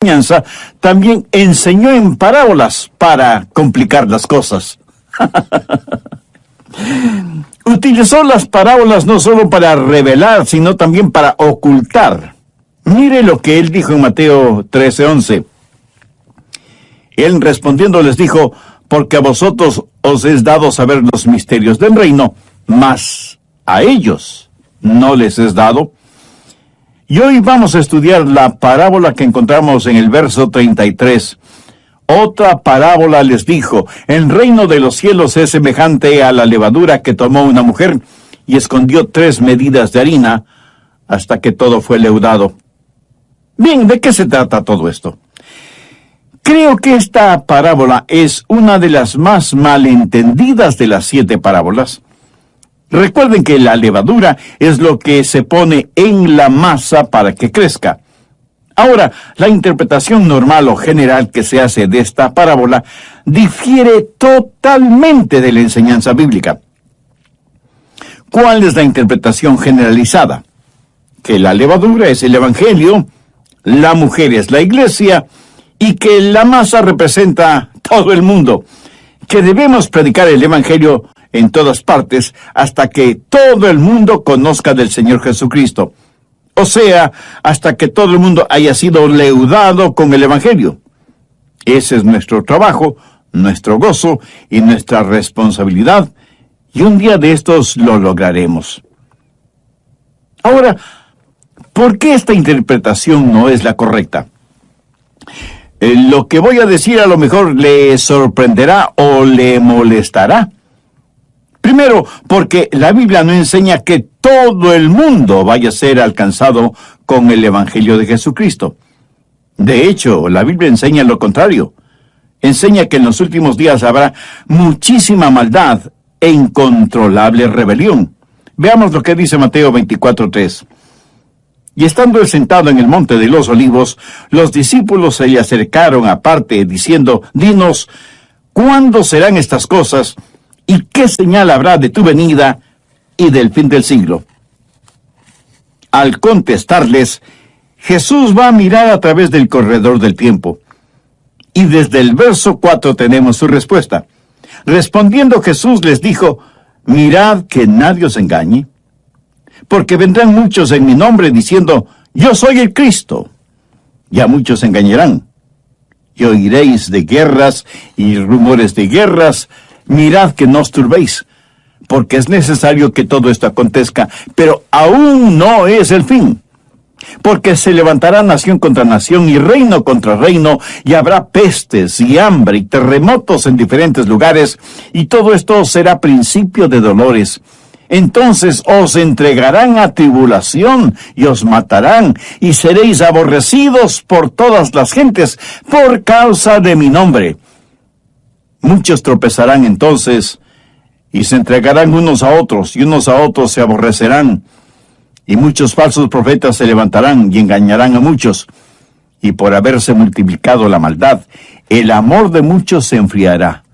enseñanza, también enseñó en parábolas para complicar las cosas. Utilizó las parábolas no solo para revelar, sino también para ocultar. Mire lo que él dijo en Mateo 13:11. Él respondiendo les dijo: porque a vosotros os es dado saber los misterios del reino, mas a ellos no les es dado. Y hoy vamos a estudiar la parábola que encontramos en el verso 33. Otra parábola les dijo: el reino de los cielos es semejante a la levadura que tomó una mujer y escondió 3 medidas de harina hasta que todo fue leudado. Bien, ¿de qué se trata todo esto? Creo que esta parábola es una de las más malentendidas de las 7 parábolas. Recuerden que la levadura es lo que se pone en la masa para que crezca. Ahora, la interpretación normal o general que se hace de esta parábola difiere totalmente de la enseñanza bíblica. ¿Cuál es la interpretación generalizada? Que la levadura es el evangelio, la mujer es la iglesia y que la masa representa todo el mundo. Que debemos predicar el evangelio en todas partes hasta que todo el mundo conozca del Señor Jesucristo. O sea, hasta que todo el mundo haya sido leudado con el evangelio. Ese es nuestro trabajo, nuestro gozo y nuestra responsabilidad, y un día de estos lo lograremos. Ahora, ¿por qué esta interpretación no es la correcta? Lo que voy a decir a lo mejor le sorprenderá o le molestará. Primero, porque la Biblia no enseña que todo el mundo vaya a ser alcanzado con el Evangelio de Jesucristo. De hecho, la Biblia enseña lo contrario. Enseña que en los últimos días habrá muchísima maldad e incontrolable rebelión. Veamos lo que dice Mateo 24:3. Y estando él sentado en el monte de los olivos, los discípulos se le acercaron aparte, diciendo: dinos, ¿cuándo serán estas cosas? ¿Y qué señal habrá de tu venida y del fin del siglo? Al contestarles, Jesús va a mirar a través del corredor del tiempo. Y desde el verso 4 tenemos su respuesta. Respondiendo Jesús les dijo: mirad que nadie os engañe, porque vendrán muchos en mi nombre diciendo: yo soy el Cristo, y a muchos engañarán. Y oiréis de guerras y rumores de guerras. Mirad que no os turbéis, porque es necesario que todo esto acontezca, pero aún no es el fin. Porque se levantará nación contra nación y reino contra reino, y habrá pestes y hambre y terremotos en diferentes lugares, y todo esto será principio de dolores. Entonces os entregarán a tribulación y os matarán, y seréis aborrecidos por todas las gentes por causa de mi nombre. Muchos tropezarán entonces, y se entregarán unos a otros, y unos a otros se aborrecerán. Y muchos falsos profetas se levantarán y engañarán a muchos. Y por haberse multiplicado la maldad, el amor de muchos se enfriará.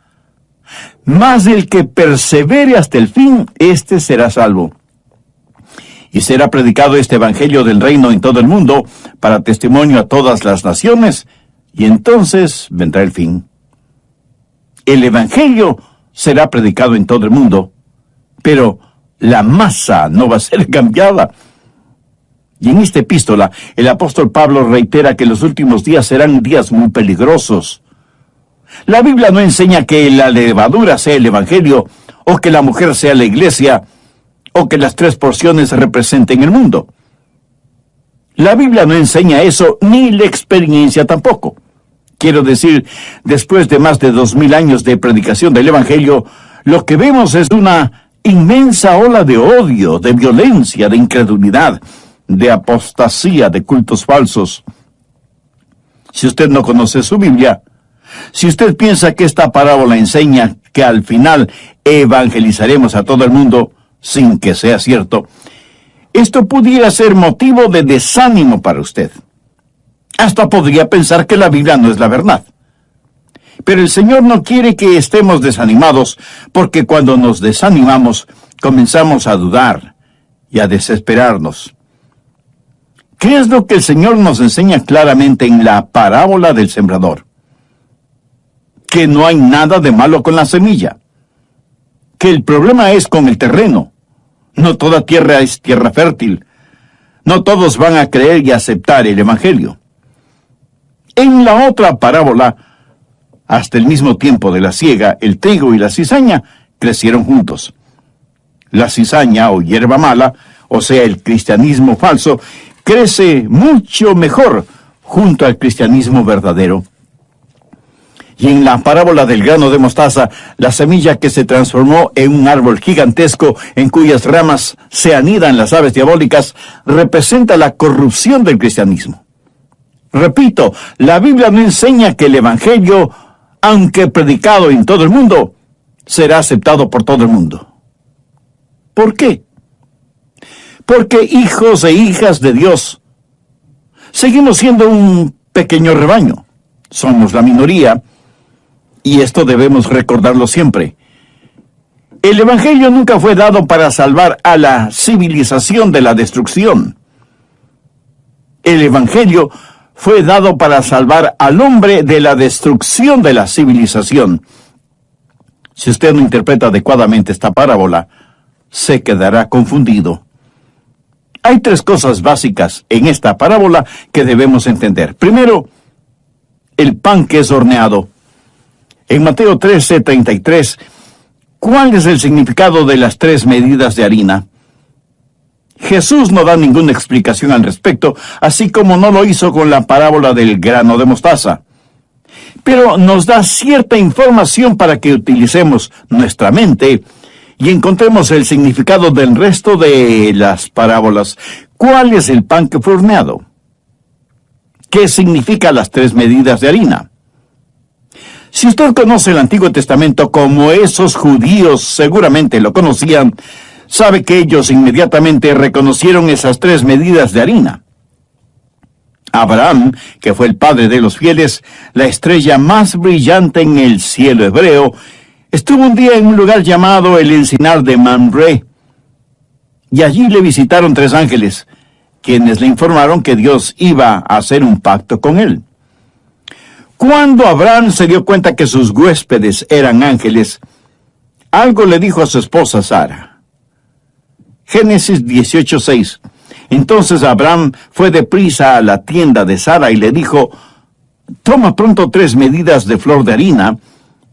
Mas el que persevere hasta el fin, éste será salvo. Y será predicado este evangelio del reino en todo el mundo, para testimonio a todas las naciones, y entonces vendrá el fin. El evangelio será predicado en todo el mundo, pero la masa no va a ser cambiada. Y en esta epístola, el apóstol Pablo reitera que los últimos días serán días muy peligrosos. La Biblia no enseña que la levadura sea el evangelio, o que la mujer sea la iglesia, o que las 3 porciones representen el mundo. La Biblia no enseña eso, ni la experiencia tampoco. Quiero decir, después de más de 2000 años de predicación del evangelio, lo que vemos es una inmensa ola de odio, de violencia, de incredulidad, de apostasía, de cultos falsos. Si usted no conoce su Biblia, si usted piensa que esta parábola enseña que al final evangelizaremos a todo el mundo sin que sea cierto, esto pudiera ser motivo de desánimo para usted. Hasta podría pensar que la Biblia no es la verdad. Pero el Señor no quiere que estemos desanimados, porque cuando nos desanimamos, comenzamos a dudar y a desesperarnos. ¿Qué es lo que el Señor nos enseña claramente en la parábola del sembrador? Que no hay nada de malo con la semilla. Que el problema es con el terreno. No toda tierra es tierra fértil. No todos van a creer y aceptar el Evangelio. En la otra parábola, hasta el mismo tiempo de la siega, el trigo y la cizaña crecieron juntos. La cizaña o hierba mala, o sea, el cristianismo falso, crece mucho mejor junto al cristianismo verdadero. Y en la parábola del grano de mostaza, la semilla que se transformó en un árbol gigantesco en cuyas ramas se anidan las aves diabólicas, representa la corrupción del cristianismo. Repito, la Biblia no enseña que el Evangelio, aunque predicado en todo el mundo, será aceptado por todo el mundo. ¿Por qué? Porque hijos e hijas de Dios seguimos siendo un pequeño rebaño. Somos la minoría, y esto debemos recordarlo siempre. El Evangelio nunca fue dado para salvar a la civilización de la destrucción. El Evangelio fue dado para salvar al hombre de la destrucción de la civilización. Si usted no interpreta adecuadamente esta parábola, se quedará confundido. Hay tres cosas básicas en esta parábola que debemos entender. Primero, el pan que es horneado. En Mateo 13:33, ¿cuál es el significado de las 3 medidas de harina? Jesús no da ninguna explicación al respecto, así como no lo hizo con la parábola del grano de mostaza. Pero nos da cierta información para que utilicemos nuestra mente y encontremos el significado del resto de las parábolas. ¿Cuál es el pan que fue horneado? ¿Qué significa las 3 medidas de harina? Si usted conoce el Antiguo Testamento como esos judíos seguramente lo conocían, sabe que ellos inmediatamente reconocieron esas 3 medidas de harina. Abraham, que fue el padre de los fieles, la estrella más brillante en el cielo hebreo, estuvo un día en un lugar llamado el encinar de Mamre, y allí le visitaron 3 ángeles, quienes le informaron que Dios iba a hacer un pacto con él. Cuando Abraham se dio cuenta que sus huéspedes eran ángeles, algo le dijo a su esposa Sara. Génesis 18:6. Entonces Abraham fue deprisa a la tienda de Sara y le dijo: toma pronto 3 medidas de flor de harina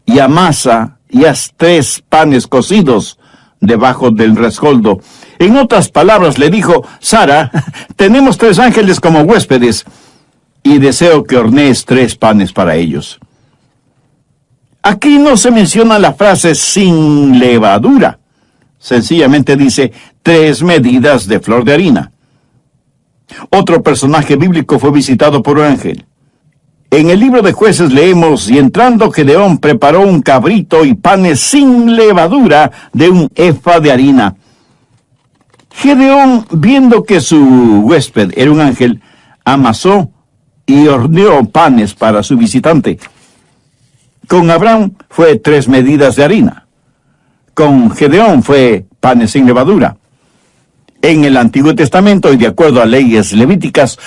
y amasa y haz 3 panes cocidos debajo del rescoldo. En otras palabras le dijo: Sara, tenemos 3 ángeles como huéspedes y deseo que hornees 3 panes para ellos. Aquí no se menciona la frase sin levadura. Sencillamente dice 3 medidas de flor de harina. Otro personaje bíblico fue visitado por un ángel. En el libro de Jueces leemos: y entrando Gedeón preparó un cabrito y panes sin levadura de un efa de harina. Gedeón, viendo que su huésped era un ángel, amasó y horneó panes para su visitante. Con Abraham fue 3 medidas de harina. Con Gedeón fue panes sin levadura. En el Antiguo Testamento, y de acuerdo a leyes levíticas,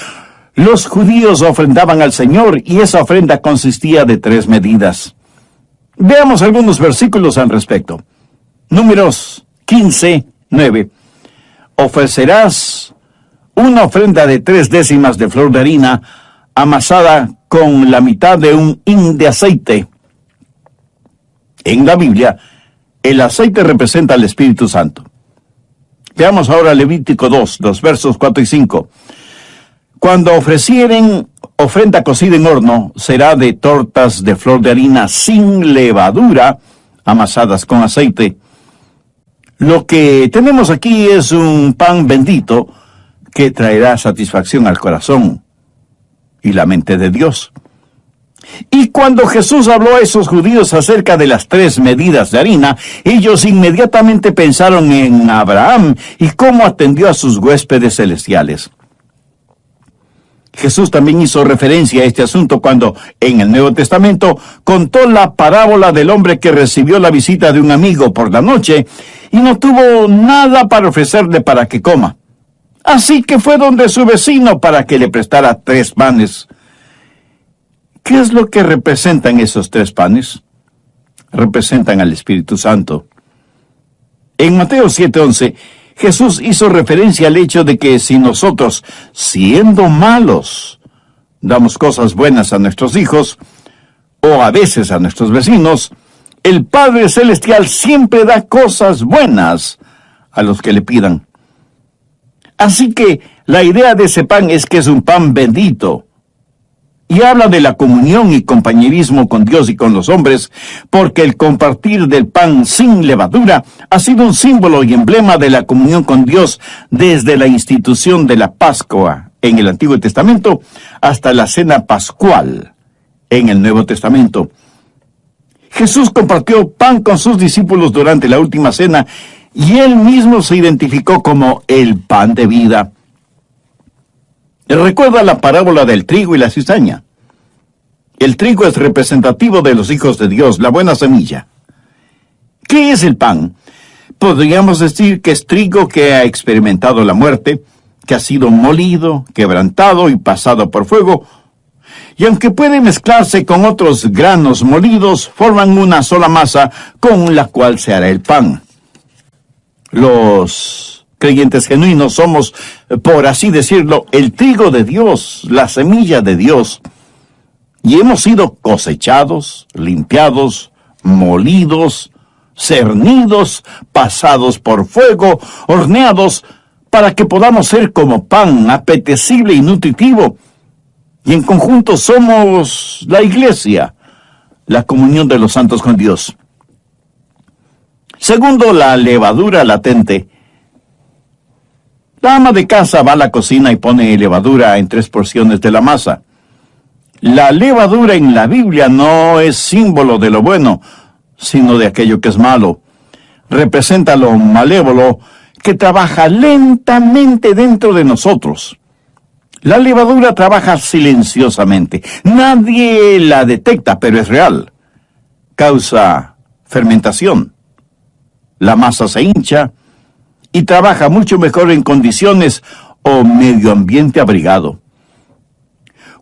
los judíos ofrendaban al Señor y esa ofrenda consistía de 3 medidas. Veamos algunos versículos al respecto. Números 15:9. Ofrecerás una ofrenda de 3 décimas de flor de harina amasada con la mitad de un hin de aceite. En la Biblia, el aceite representa al Espíritu Santo. Veamos ahora Levítico 2, los versos 4 y 5. Cuando ofrecieren ofrenda cocida en horno, será de tortas de flor de harina sin levadura, amasadas con aceite. Lo que tenemos aquí es un pan bendito que traerá satisfacción al corazón y la mente de Dios. Y cuando Jesús habló a esos judíos acerca de las 3 medidas de harina, ellos inmediatamente pensaron en Abraham y cómo atendió a sus huéspedes celestiales. Jesús también hizo referencia a este asunto cuando, en el Nuevo Testamento, contó la parábola del hombre que recibió la visita de un amigo por la noche y no tuvo nada para ofrecerle para que coma. Así que fue donde su vecino para que le prestara 3 panes. ¿Qué es lo que representan esos 3 panes? Representan al Espíritu Santo. En Mateo 7:11, Jesús hizo referencia al hecho de que si nosotros, siendo malos, damos cosas buenas a nuestros hijos, o a veces a nuestros vecinos, el Padre Celestial siempre da cosas buenas a los que le pidan. Así que la idea de ese pan es que es un pan bendito. Y habla de la comunión y compañerismo con Dios y con los hombres, porque el compartir del pan sin levadura ha sido un símbolo y emblema de la comunión con Dios desde la institución de la Pascua en el Antiguo Testamento hasta la Cena Pascual en el Nuevo Testamento. Jesús compartió pan con sus discípulos durante la última cena y él mismo se identificó como el pan de vida. Recuerda la parábola del trigo y la cizaña. El trigo es representativo de los hijos de Dios, la buena semilla. ¿Qué es el pan? Podríamos decir que es trigo que ha experimentado la muerte, que ha sido molido, quebrantado y pasado por fuego, y aunque puede mezclarse con otros granos molidos, forman una sola masa con la cual se hará el pan. Los creyentes genuinos somos, por así decirlo, el trigo de Dios, la semilla de Dios, y hemos sido cosechados, limpiados, molidos, cernidos, pasados por fuego, horneados, para que podamos ser como pan apetecible y nutritivo. Y en conjunto somos la iglesia, la comunión de los santos con Dios. Segundo, la levadura latente. La ama de casa va a la cocina y pone levadura en 3 porciones de la masa. La levadura en la Biblia no es símbolo de lo bueno, sino de aquello que es malo. Representa lo malévolo que trabaja lentamente dentro de nosotros. La levadura trabaja silenciosamente. Nadie la detecta, pero es real. Causa fermentación. La masa se hincha y trabaja mucho mejor en condiciones o medio ambiente abrigado.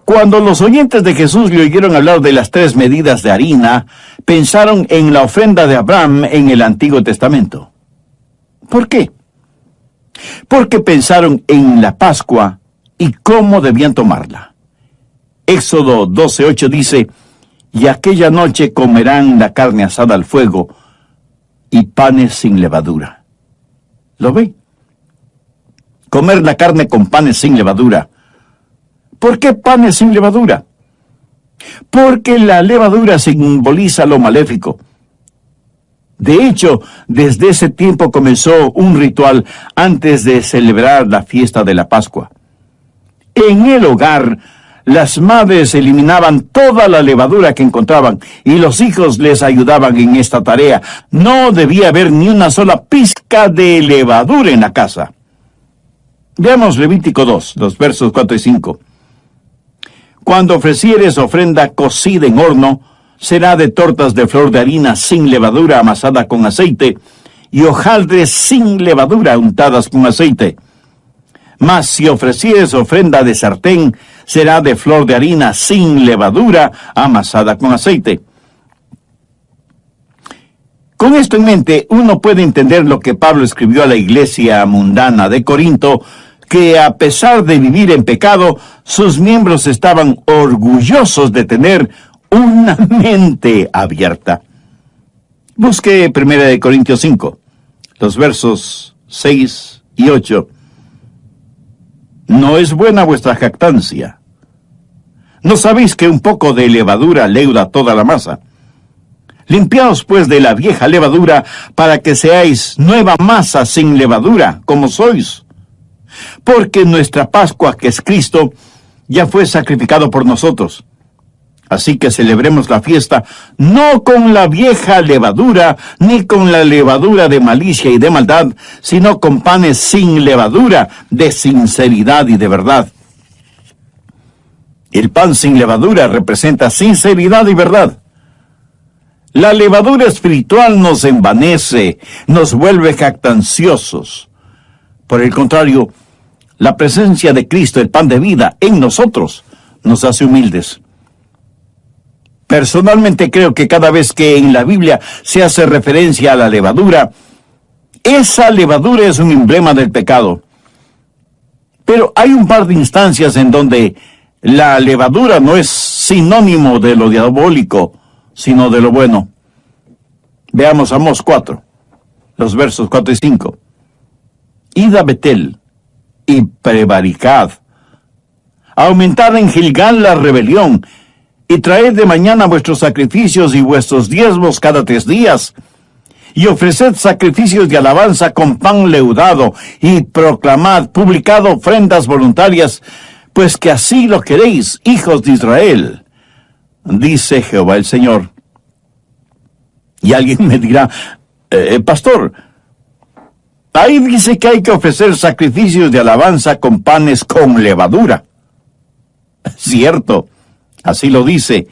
Cuando los oyentes de Jesús le oyeron hablar de las 3 medidas de harina, pensaron en la ofrenda de Abraham en el Antiguo Testamento. ¿Por qué? Porque pensaron en la Pascua y cómo debían tomarla. Éxodo 12:8 dice, y aquella noche comerán la carne asada al fuego y panes sin levadura. ¿Lo ve? Comer la carne con panes sin levadura. ¿Por qué panes sin levadura? Porque la levadura simboliza lo maléfico. De hecho, desde ese tiempo comenzó un ritual antes de celebrar la fiesta de la Pascua. En el hogar, las madres eliminaban toda la levadura que encontraban y los hijos les ayudaban en esta tarea. No debía haber ni una sola pizca de levadura en la casa. Veamos Levítico 2, los versos 4 y 5. Cuando ofrecieres ofrenda cocida en horno, será de tortas de flor de harina sin levadura amasada con aceite y hojaldres sin levadura untadas con aceite. Mas si ofrecieres ofrenda de sartén, será de flor de harina sin levadura amasada con aceite. Con esto en mente, uno puede entender lo que Pablo escribió a la iglesia mundana de Corinto, que a pesar de vivir en pecado, sus miembros estaban orgullosos de tener una mente abierta. Busque 1 Corintios 5, los versos 6 y 8. ¿No es buena vuestra jactancia? ¿No sabéis que un poco de levadura leuda toda la masa? Limpiaos pues de la vieja levadura, para que seáis nueva masa sin levadura, como sois. Porque nuestra Pascua, que es Cristo, ya fue sacrificado por nosotros. Así que celebremos la fiesta no con la vieja levadura, ni con la levadura de malicia y de maldad, sino con panes sin levadura, de sinceridad y de verdad. El pan sin levadura representa sinceridad y verdad. La levadura espiritual nos envanece, nos vuelve jactanciosos. Por el contrario, La presencia de Cristo, el pan de vida, en nosotros, nos hace humildes. Personalmente creo que cada vez que en la Biblia se hace referencia a la levadura, esa levadura es un emblema del pecado. Pero hay un par de instancias en donde la levadura no es sinónimo de lo diabólico, sino de lo bueno. Veamos Amós 4, los versos 4 y 5. Id a Betel y prevaricad. Aumentad en Gilgal la rebelión, y traed de mañana vuestros sacrificios y vuestros diezmos cada 3 días, y ofreced sacrificios de alabanza con pan leudado, y proclamad, publicad ofrendas voluntarias, pues que así lo queréis, hijos de Israel, dice Jehová el Señor. Y alguien me dirá, pastor, ahí dice que hay que ofrecer sacrificios de alabanza con panes con levadura. Cierto, así lo dice.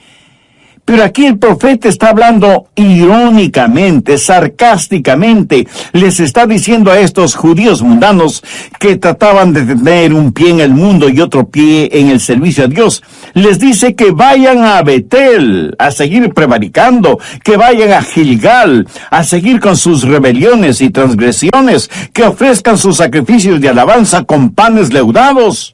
Pero aquí el profeta está hablando irónicamente, sarcásticamente. Les está diciendo a estos judíos mundanos que trataban de tener un pie en el mundo y otro pie en el servicio a Dios. Les dice que vayan a Betel a seguir prevaricando, que vayan a Gilgal a seguir con sus rebeliones y transgresiones, que ofrezcan sus sacrificios de alabanza con panes leudados.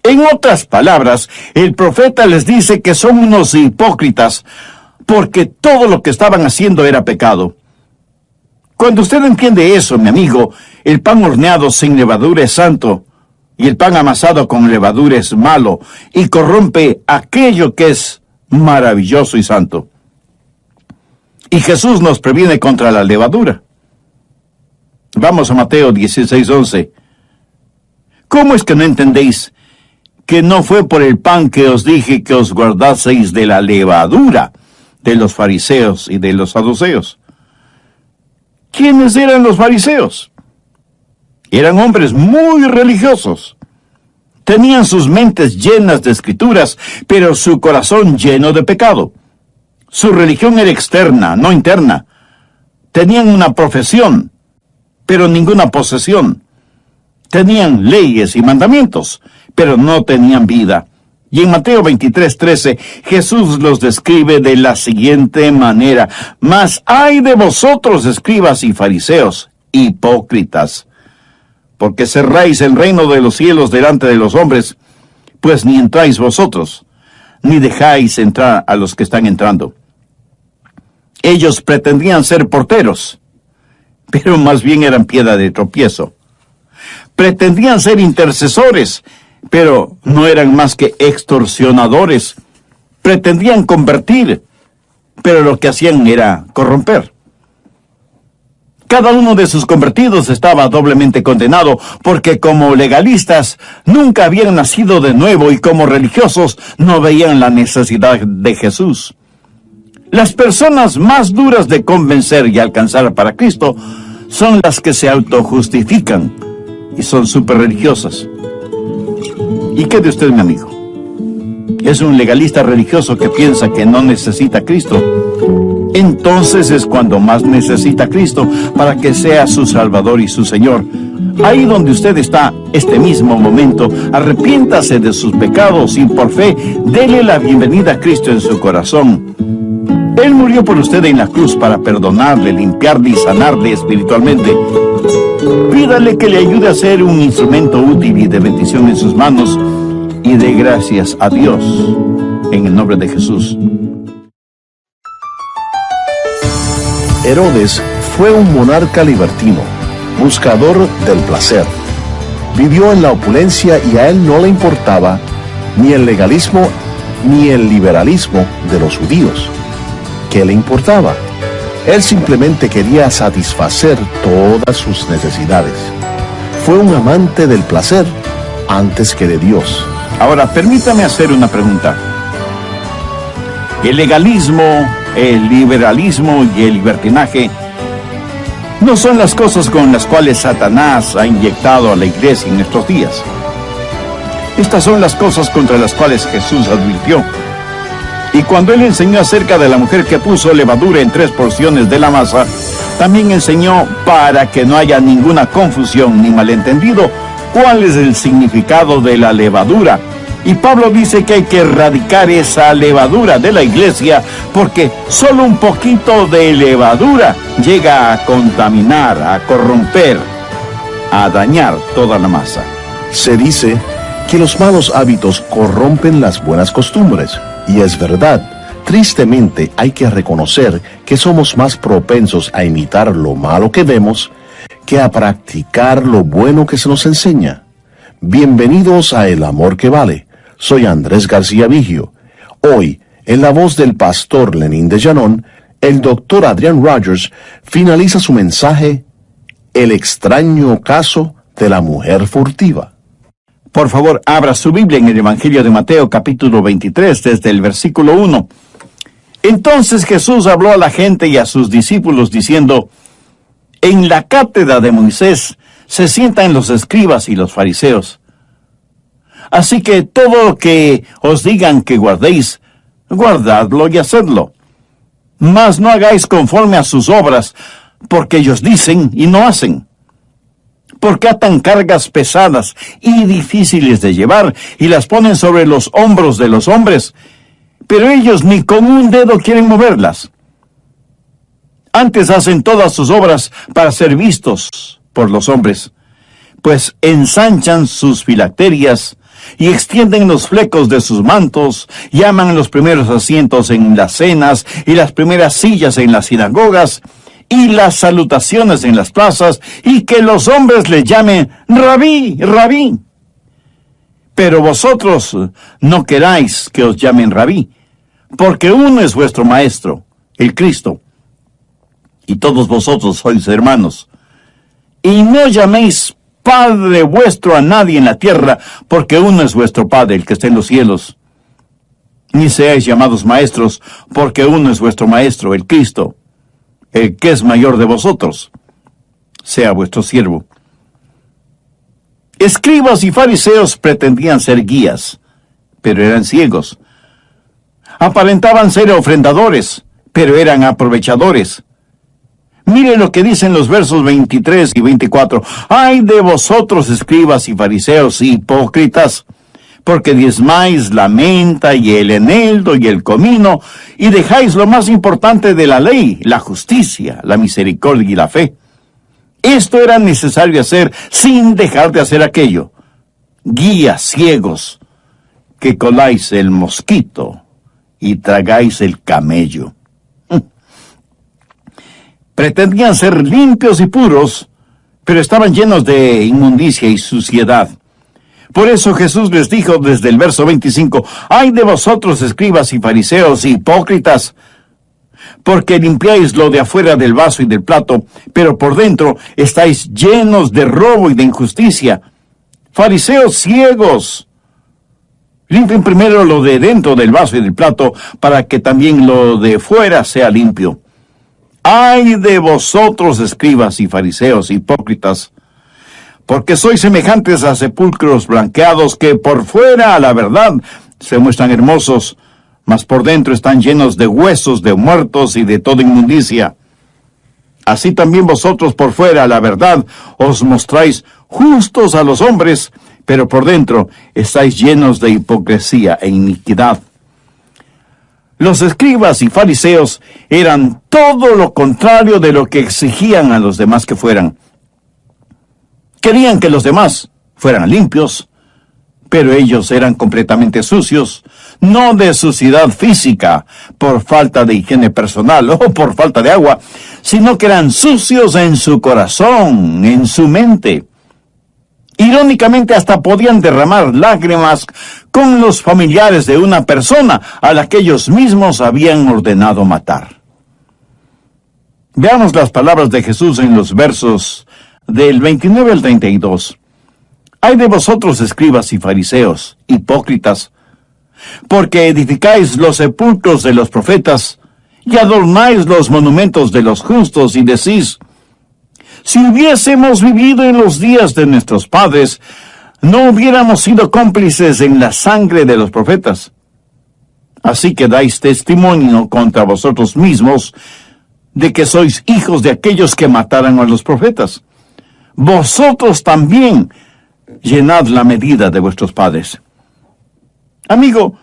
En otras palabras, el profeta les dice que son unos hipócritas, porque todo lo que estaban haciendo era pecado. Cuando usted entiende eso, mi amigo, el pan horneado sin levadura es santo, y el pan amasado con levadura es malo, y corrompe aquello que es maravilloso y santo. Y Jesús nos previene contra la levadura. Vamos a Mateo 16:11. ¿Cómo es que no entendéis que no fue por el pan que os dije que os guardaseis de la levadura de los fariseos y de los saduceos? ¿Quiénes eran los fariseos? Eran hombres muy religiosos. Tenían sus mentes llenas de escrituras, pero su corazón lleno de pecado. Su religión era externa, no interna. Tenían una profesión, pero ninguna posesión. Tenían leyes y mandamientos, pero no tenían vida. Y en Mateo 23:13, Jesús los describe de la siguiente manera: Mas ay de vosotros, escribas y fariseos, hipócritas, porque cerráis el reino de los cielos delante de los hombres, pues ni entráis vosotros, ni dejáis entrar a los que están entrando. Ellos pretendían ser porteros, pero más bien eran piedra de tropiezo. Pretendían ser intercesores, pero no eran más que extorsionadores. Pretendían convertir, pero lo que hacían era corromper. Cada uno de sus convertidos estaba doblemente condenado, porque como legalistas nunca habían nacido de nuevo y como religiosos no veían la necesidad de Jesús. Las personas más duras de convencer y alcanzar para Cristo son las que se autojustifican y son súper religiosas. ¿Y qué de usted, mi amigo? ¿Es un legalista religioso que piensa que no necesita a Cristo? Entonces es cuando más necesita a Cristo para que sea su Salvador y su Señor. Ahí donde usted está, este mismo momento, arrepiéntase de sus pecados y por fe, dele la bienvenida a Cristo en su corazón. Él murió por usted en la cruz para perdonarle, limpiarle y sanarle espiritualmente. Pídale que le ayude a ser un instrumento útil y de bendición en sus manos y dé gracias a Dios en el nombre de Jesús. Herodes fue un monarca libertino, buscador del placer. Vivió en la opulencia y a él no le importaba ni el legalismo ni el liberalismo de los judíos. ¿Qué le importaba? Él simplemente quería satisfacer todas sus necesidades. Fue un amante del placer antes que de Dios. Ahora, permítame hacer una pregunta. El legalismo, el liberalismo y el libertinaje no son las cosas con las cuales Satanás ha inyectado a la iglesia en estos días. Estas son las cosas contra las cuales Jesús advirtió. Y cuando él enseñó acerca de la mujer que puso levadura en 3 porciones de la masa, también enseñó, para que no haya ninguna confusión ni malentendido, cuál es el significado de la levadura. Y Pablo dice que hay que erradicar esa levadura de la iglesia, porque solo un poquito de levadura llega a contaminar, a corromper, a dañar toda la masa. Se dice que los malos hábitos corrompen las buenas costumbres, y es verdad. Tristemente hay que reconocer que somos más propensos a imitar lo malo que vemos que a practicar lo bueno que se nos enseña. Bienvenidos a El Amor que Vale. Soy Andrés García Vigio. Hoy, en la voz del pastor Lenín de Llanón, el doctor Adrian Rogers finaliza su mensaje, El extraño caso de la mujer furtiva. Por favor, abra su Biblia en el Evangelio de Mateo, capítulo 23, desde el versículo 1. Entonces Jesús habló a la gente y a sus discípulos diciendo, en la cátedra de Moisés se sientan los escribas y los fariseos. Así que todo lo que os digan que guardéis, guardadlo y hacedlo. Mas no hagáis conforme a sus obras, porque ellos dicen y no hacen. Porque atan cargas pesadas y difíciles de llevar y las ponen sobre los hombros de los hombres, pero ellos ni con un dedo quieren moverlas. Antes hacen todas sus obras para ser vistos por los hombres, pues ensanchan sus filacterias y extienden los flecos de sus mantos, llaman los primeros asientos en las cenas y las primeras sillas en las sinagogas y las salutaciones en las plazas, y que los hombres les llamen Rabí, Rabí. Pero vosotros no queráis que os llamen Rabí, porque uno es vuestro Maestro, el Cristo, y todos vosotros sois hermanos. Y no llaméis Padre vuestro a nadie en la tierra, porque uno es vuestro Padre, el que está en los cielos. Ni seáis llamados maestros, porque uno es vuestro Maestro, el Cristo, el que es mayor de vosotros, sea vuestro siervo. Escribas y fariseos pretendían ser guías, pero eran ciegos. Aparentaban ser ofrendadores, pero eran aprovechadores. Mire lo que dicen los versos 23 y 24. ¡Ay de vosotros, escribas y fariseos, hipócritas! Porque diezmáis la menta y el eneldo y el comino, y dejáis lo más importante de la ley, la justicia, la misericordia y la fe. Esto era necesario hacer sin dejar de hacer aquello. Guías ciegos, que coláis el mosquito y tragáis el camello. Pretendían ser limpios y puros, pero estaban llenos de inmundicia y suciedad. Por eso Jesús les dijo desde el verso 25, ¡ay de vosotros, escribas y fariseos, hipócritas! Porque limpiáis lo de afuera del vaso y del plato, pero por dentro estáis llenos de robo y de injusticia. Fariseos ciegos, limpien primero lo de dentro del vaso y del plato, para que también lo de fuera sea limpio. ¡Ay de vosotros, escribas y fariseos, hipócritas! Porque sois semejantes a sepulcros blanqueados que por fuera, a la verdad, se muestran hermosos, mas por dentro están llenos de huesos de muertos y de toda inmundicia. Así también vosotros por fuera, a la verdad, os mostráis justos a los hombres, pero por dentro estáis llenos de hipocresía e iniquidad. Los escribas y fariseos eran todo lo contrario de lo que exigían a los demás que fueran. Querían que los demás fueran limpios, pero ellos eran completamente sucios, no de suciedad física, por falta de higiene personal o por falta de agua, sino que eran sucios en su corazón, en su mente. Irónicamente, hasta podían derramar lágrimas con los familiares de una persona a la que ellos mismos habían ordenado matar. Veamos las palabras de Jesús en los versos del 29 al 32. ¡Ay de vosotros, escribas y fariseos, hipócritas! Porque edificáis los sepulcros de los profetas y adornáis los monumentos de los justos y decís, si hubiésemos vivido en los días de nuestros padres, no hubiéramos sido cómplices en la sangre de los profetas. Así que dais testimonio contra vosotros mismos de que sois hijos de aquellos que mataron a los profetas. Vosotros también llenad la medida de vuestros padres. Amigo,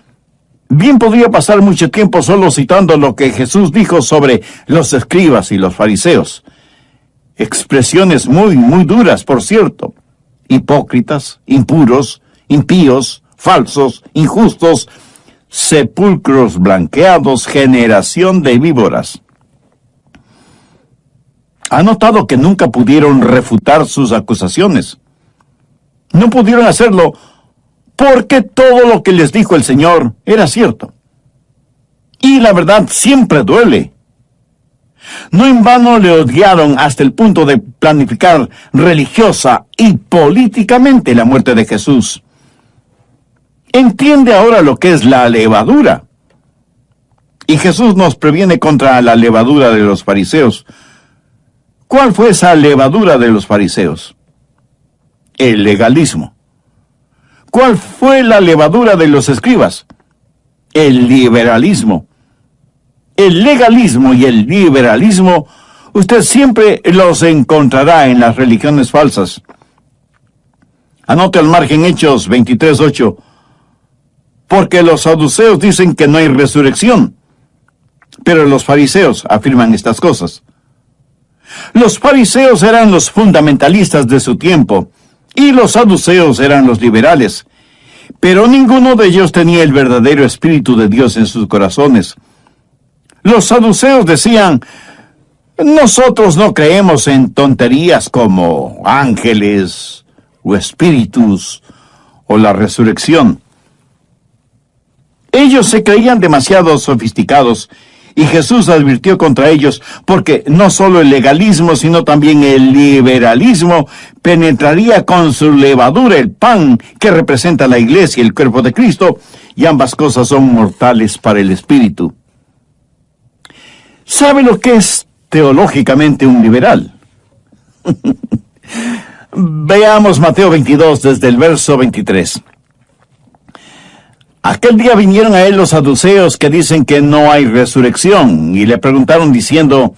bien podría pasar mucho tiempo solo citando lo que Jesús dijo sobre los escribas y los fariseos. Expresiones muy, muy duras, por cierto. Hipócritas, impuros, impíos, falsos, injustos, sepulcros blanqueados, generación de víboras. ¿Ha notado que nunca pudieron refutar sus acusaciones? No pudieron hacerlo porque todo lo que les dijo el Señor era cierto. Y la verdad siempre duele. No en vano le odiaron hasta el punto de planificar religiosa y políticamente la muerte de Jesús. Entiende ahora lo que es la levadura. Y Jesús nos previene contra la levadura de los fariseos. ¿Cuál fue esa levadura de los fariseos? El legalismo. ¿Cuál fue la levadura de los escribas? El liberalismo. El legalismo y el liberalismo, usted siempre los encontrará en las religiones falsas. Anote al margen Hechos 23:8. Porque los saduceos dicen que no hay resurrección, pero los fariseos afirman estas cosas. Los fariseos eran los fundamentalistas de su tiempo, y los saduceos eran los liberales, pero ninguno de ellos tenía el verdadero Espíritu de Dios en sus corazones. Los saduceos decían, nosotros no creemos en tonterías como ángeles, o espíritus, o la resurrección. Ellos se creían demasiado sofisticados, y Jesús advirtió contra ellos, porque no solo el legalismo, sino también el liberalismo penetraría con su levadura el pan que representa la iglesia y el cuerpo de Cristo, y ambas cosas son mortales para el espíritu. ¿Sabe lo que es teológicamente un liberal? Veamos Mateo 22 desde el verso 23. Aquel día vinieron a él los saduceos que dicen que no hay resurrección, y le preguntaron diciendo,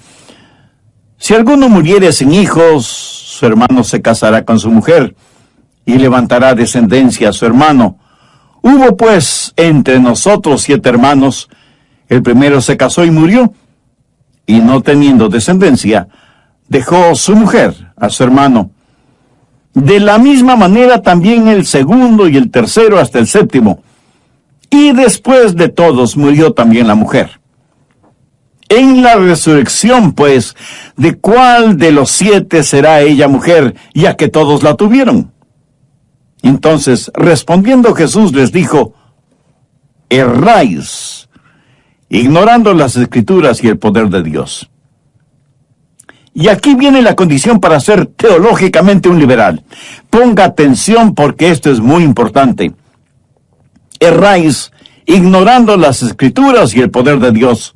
si alguno muriere sin hijos, su hermano se casará con su mujer, y levantará descendencia a su hermano. Hubo pues entre nosotros 7 hermanos, el primero se casó y murió, y no teniendo descendencia, dejó su mujer a su hermano. De la misma manera también el segundo y el tercero hasta el séptimo. Y después de todos murió también la mujer. En la resurrección, pues, ¿de cuál de los 7 será ella mujer, ya que todos la tuvieron? Entonces, respondiendo Jesús les dijo, erráis, ignorando las Escrituras y el poder de Dios. Y aquí viene la condición para ser teológicamente un liberal. Ponga atención porque esto es muy importante. Erráis, ignorando las Escrituras y el poder de Dios.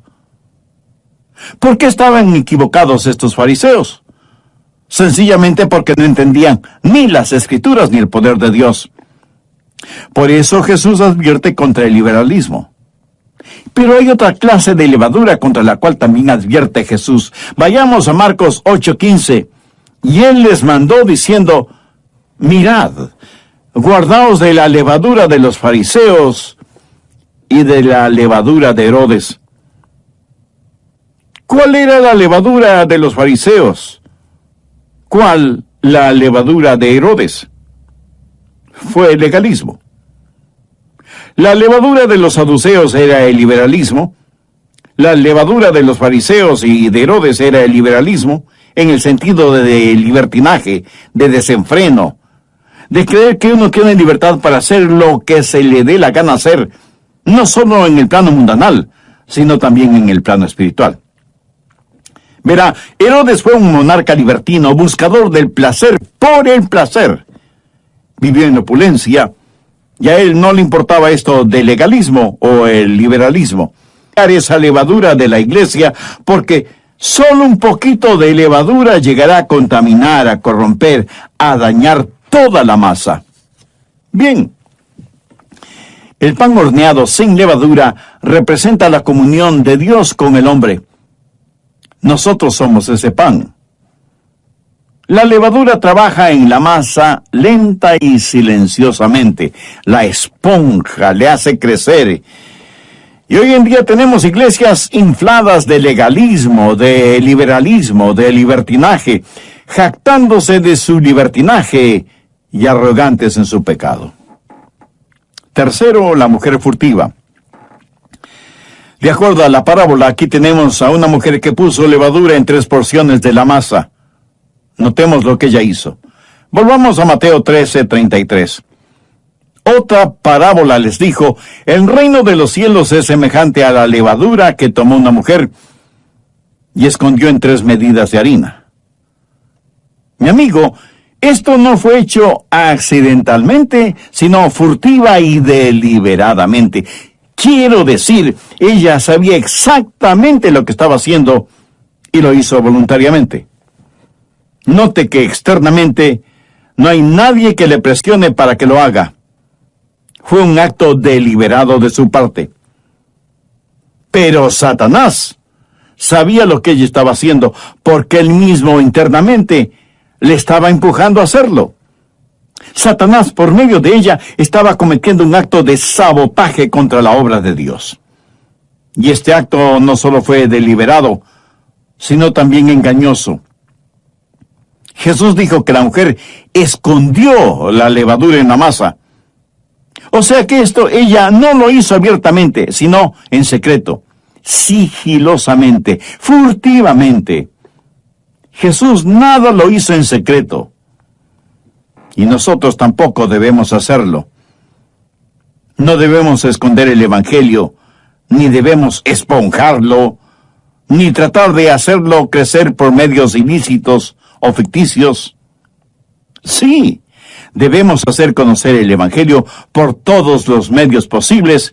¿Por qué estaban equivocados estos fariseos? Sencillamente porque no entendían ni las Escrituras ni el poder de Dios. Por eso Jesús advierte contra el liberalismo. Pero hay otra clase de levadura contra la cual también advierte Jesús. Vayamos a Marcos 8:15. Y él les mandó diciendo, mirad, guardaos de la levadura de los fariseos y de la levadura de Herodes. ¿Cuál era la levadura de los fariseos? ¿Cuál la levadura de Herodes? Fue el legalismo. La levadura de los saduceos era el liberalismo. La levadura de los fariseos y de Herodes era el liberalismo, en el sentido de libertinaje, de desenfreno, de creer que uno tiene libertad para hacer lo que se le dé la gana hacer, no solo en el plano mundanal, sino también en el plano espiritual. Verá, Herodes fue un monarca libertino, buscador del placer por el placer. Vivió en opulencia, y a él no le importaba esto del legalismo o el liberalismo. Esa levadura de la iglesia, porque solo un poquito de levadura llegará a contaminar, a corromper, a dañar toda la masa. Bien, el pan horneado sin levadura representa la comunión de Dios con el hombre. Nosotros somos ese pan. La levadura trabaja en la masa lenta y silenciosamente. La esponja, le hace crecer. Y hoy en día tenemos iglesias infladas de legalismo, de liberalismo, de libertinaje, jactándose de su libertinaje y arrogantes en su pecado. Tercero, la mujer furtiva. De acuerdo a la parábola, aquí tenemos a una mujer que puso levadura en 3 porciones de la masa. Notemos lo que ella hizo. Volvamos a Mateo 13:33. Otra parábola les dijo: el reino de los cielos es semejante a la levadura que tomó una mujer y escondió en 3 medidas de harina. Mi amigo, esto no fue hecho accidentalmente, sino furtiva y deliberadamente. Quiero decir, ella sabía exactamente lo que estaba haciendo y lo hizo voluntariamente. Note que externamente no hay nadie que le presione para que lo haga. Fue un acto deliberado de su parte. Pero Satanás sabía lo que ella estaba haciendo, porque él mismo internamente le estaba empujando a hacerlo. Satanás, por medio de ella, estaba cometiendo un acto de sabotaje contra la obra de Dios. Y este acto no solo fue deliberado, sino también engañoso. Jesús dijo que la mujer escondió la levadura en la masa. O sea que ella no lo hizo abiertamente, sino en secreto, sigilosamente, furtivamente. Jesús nada lo hizo en secreto. Y nosotros tampoco debemos hacerlo. No debemos esconder el Evangelio, ni debemos esponjarlo, ni tratar de hacerlo crecer por medios ilícitos o ficticios. Sí, debemos hacer conocer el Evangelio por todos los medios posibles,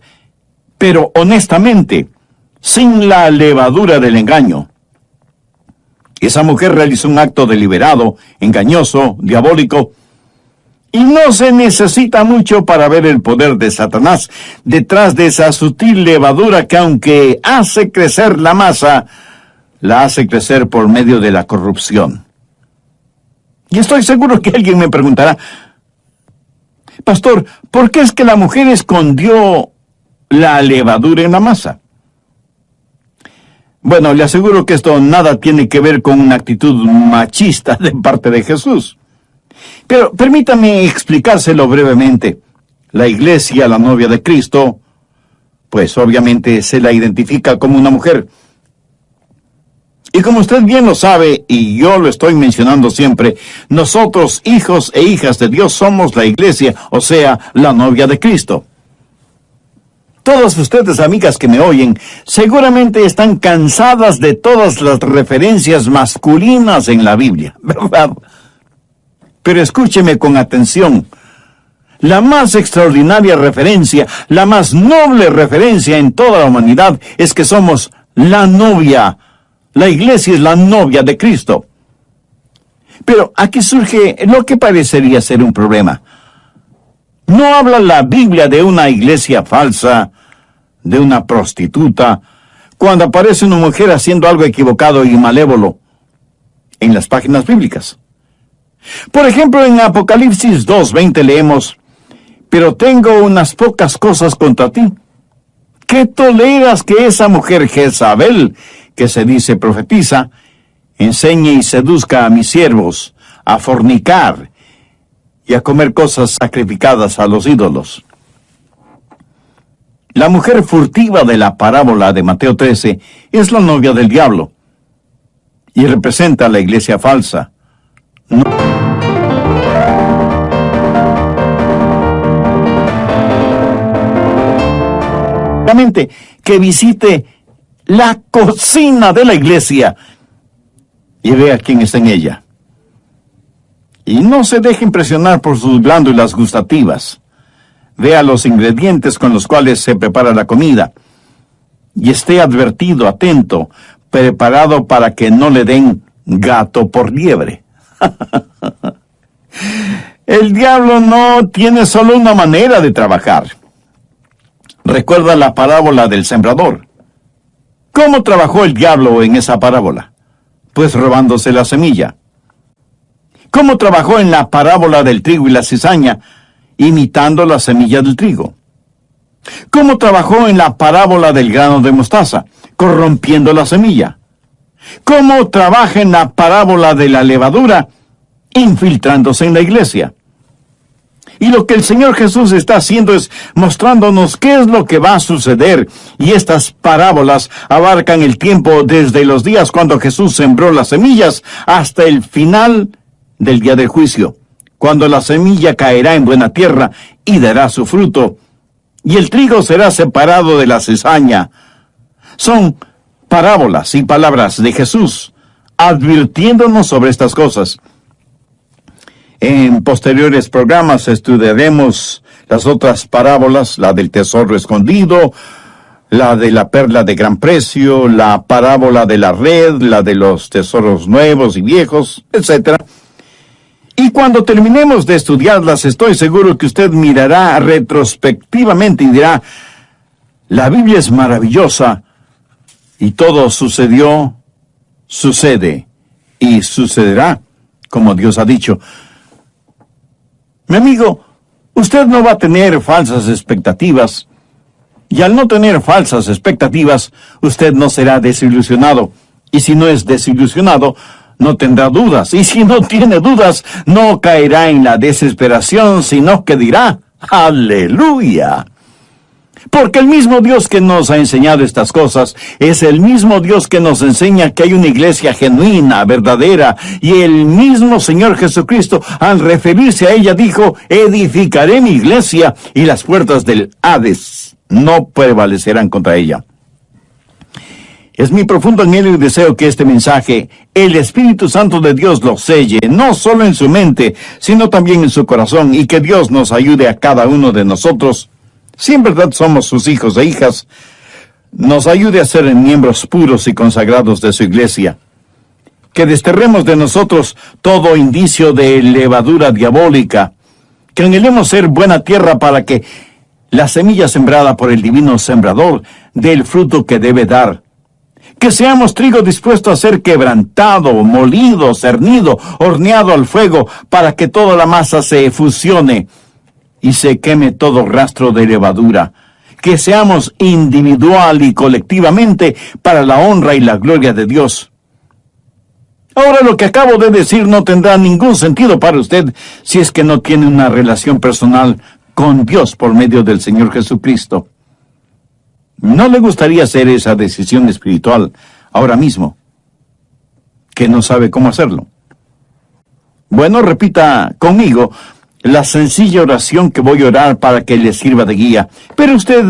pero honestamente, sin la levadura del engaño. Esa mujer realizó un acto deliberado, engañoso, diabólico, y no se necesita mucho para ver el poder de Satanás detrás de esa sutil levadura que, aunque hace crecer la masa, la hace crecer por medio de la corrupción. Y estoy seguro que alguien me preguntará: pastor, ¿por qué es que la mujer escondió la levadura en la masa? Bueno, le aseguro que esto nada tiene que ver con una actitud machista de parte de Jesús. Pero permítame explicárselo brevemente. La iglesia, la novia de Cristo, pues obviamente se la identifica como una mujer. Y como usted bien lo sabe, y yo lo estoy mencionando siempre, nosotros, hijos e hijas de Dios, somos la iglesia, o sea, la novia de Cristo. Todas ustedes, amigas que me oyen, seguramente están cansadas de todas las referencias masculinas en la Biblia, ¿verdad? Pero escúcheme con atención. La más extraordinaria referencia, la más noble referencia en toda la humanidad es que somos la novia. La iglesia es la novia de Cristo. Pero aquí surge lo que parecería ser un problema. ¿No habla la Biblia de una iglesia falsa, de una prostituta, cuando aparece una mujer haciendo algo equivocado y malévolo en las páginas bíblicas? Por ejemplo, en Apocalipsis 2:20 leemos: pero tengo unas pocas cosas contra ti, que toleras que esa mujer Jezabel, que se dice profetiza, enseñe y seduzca a mis siervos a fornicar y a comer cosas sacrificadas a los ídolos. La mujer furtiva de la parábola de Mateo 13 es la novia del diablo y representa a la iglesia falsa. Que visite la cocina de la iglesia y vea quién está en ella. Y no se deje impresionar por sus glándulas gustativas. Vea los ingredientes con los cuales se prepara la comida. Y esté advertido, atento, preparado para que no le den gato por liebre. El diablo no tiene solo una manera de trabajar. Recuerda la parábola del sembrador. ¿Cómo trabajó el diablo en esa parábola? Pues robándose la semilla. ¿Cómo trabajó en la parábola del trigo y la cizaña, imitando la semilla del trigo? ¿Cómo trabajó en la parábola del grano de mostaza, corrompiendo la semilla? ¿Cómo trabaja en la parábola de la levadura, infiltrándose en la iglesia? Y lo que el Señor Jesús está haciendo es mostrándonos qué es lo que va a suceder. Y estas parábolas abarcan el tiempo desde los días cuando Jesús sembró las semillas hasta el final del día del juicio, cuando la semilla caerá en buena tierra y dará su fruto, y el trigo será separado de la cizaña. Son parábolas y palabras de Jesús advirtiéndonos sobre estas cosas. En posteriores programas estudiaremos las otras parábolas, la del tesoro escondido, la de la perla de gran precio, la parábola de la red, la de los tesoros nuevos y viejos, etc. Y cuando terminemos de estudiarlas, estoy seguro que usted mirará retrospectivamente y dirá, la Biblia es maravillosa y todo sucedió, sucede y sucederá como Dios ha dicho. Mi amigo, usted no va a tener falsas expectativas, y al no tener falsas expectativas, usted no será desilusionado, y si no es desilusionado, no tendrá dudas, y si no tiene dudas, no caerá en la desesperación, sino que dirá, ¡aleluya! Porque el mismo Dios que nos ha enseñado estas cosas es el mismo Dios que nos enseña que hay una iglesia genuina, verdadera, y el mismo Señor Jesucristo, al referirse a ella, dijo, edificaré mi iglesia y las puertas del Hades no prevalecerán contra ella. Es mi profundo anhelo y deseo que este mensaje, el Espíritu Santo de Dios lo selle, no solo en su mente, sino también en su corazón, y que Dios nos ayude a cada uno de nosotros, si en verdad somos sus hijos e hijas, nos ayude a ser miembros puros y consagrados de su iglesia. Que desterremos de nosotros todo indicio de levadura diabólica. Que anhelemos ser buena tierra para que la semilla sembrada por el divino sembrador dé el fruto que debe dar. Que seamos trigo dispuesto a ser quebrantado, molido, cernido, horneado al fuego, para que toda la masa se fusione y se queme todo rastro de levadura. Que seamos individual y colectivamente para la honra y la gloria de Dios. Ahora lo que acabo de decir no tendrá ningún sentido para usted si es que no tiene una relación personal con Dios por medio del Señor Jesucristo. ¿No le gustaría hacer esa decisión espiritual ahora mismo, que no sabe cómo hacerlo? Bueno, repita conmigo la sencilla oración que voy a orar para que le sirva de guía. Pero usted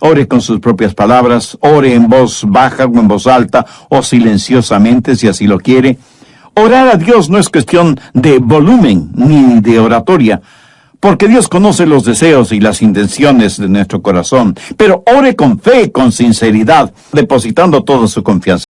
ore con sus propias palabras, ore en voz baja o en voz alta, o silenciosamente si así lo quiere. Orar a Dios no es cuestión de volumen ni de oratoria, porque Dios conoce los deseos y las intenciones de nuestro corazón. Pero ore con fe, con sinceridad, depositando toda su confianza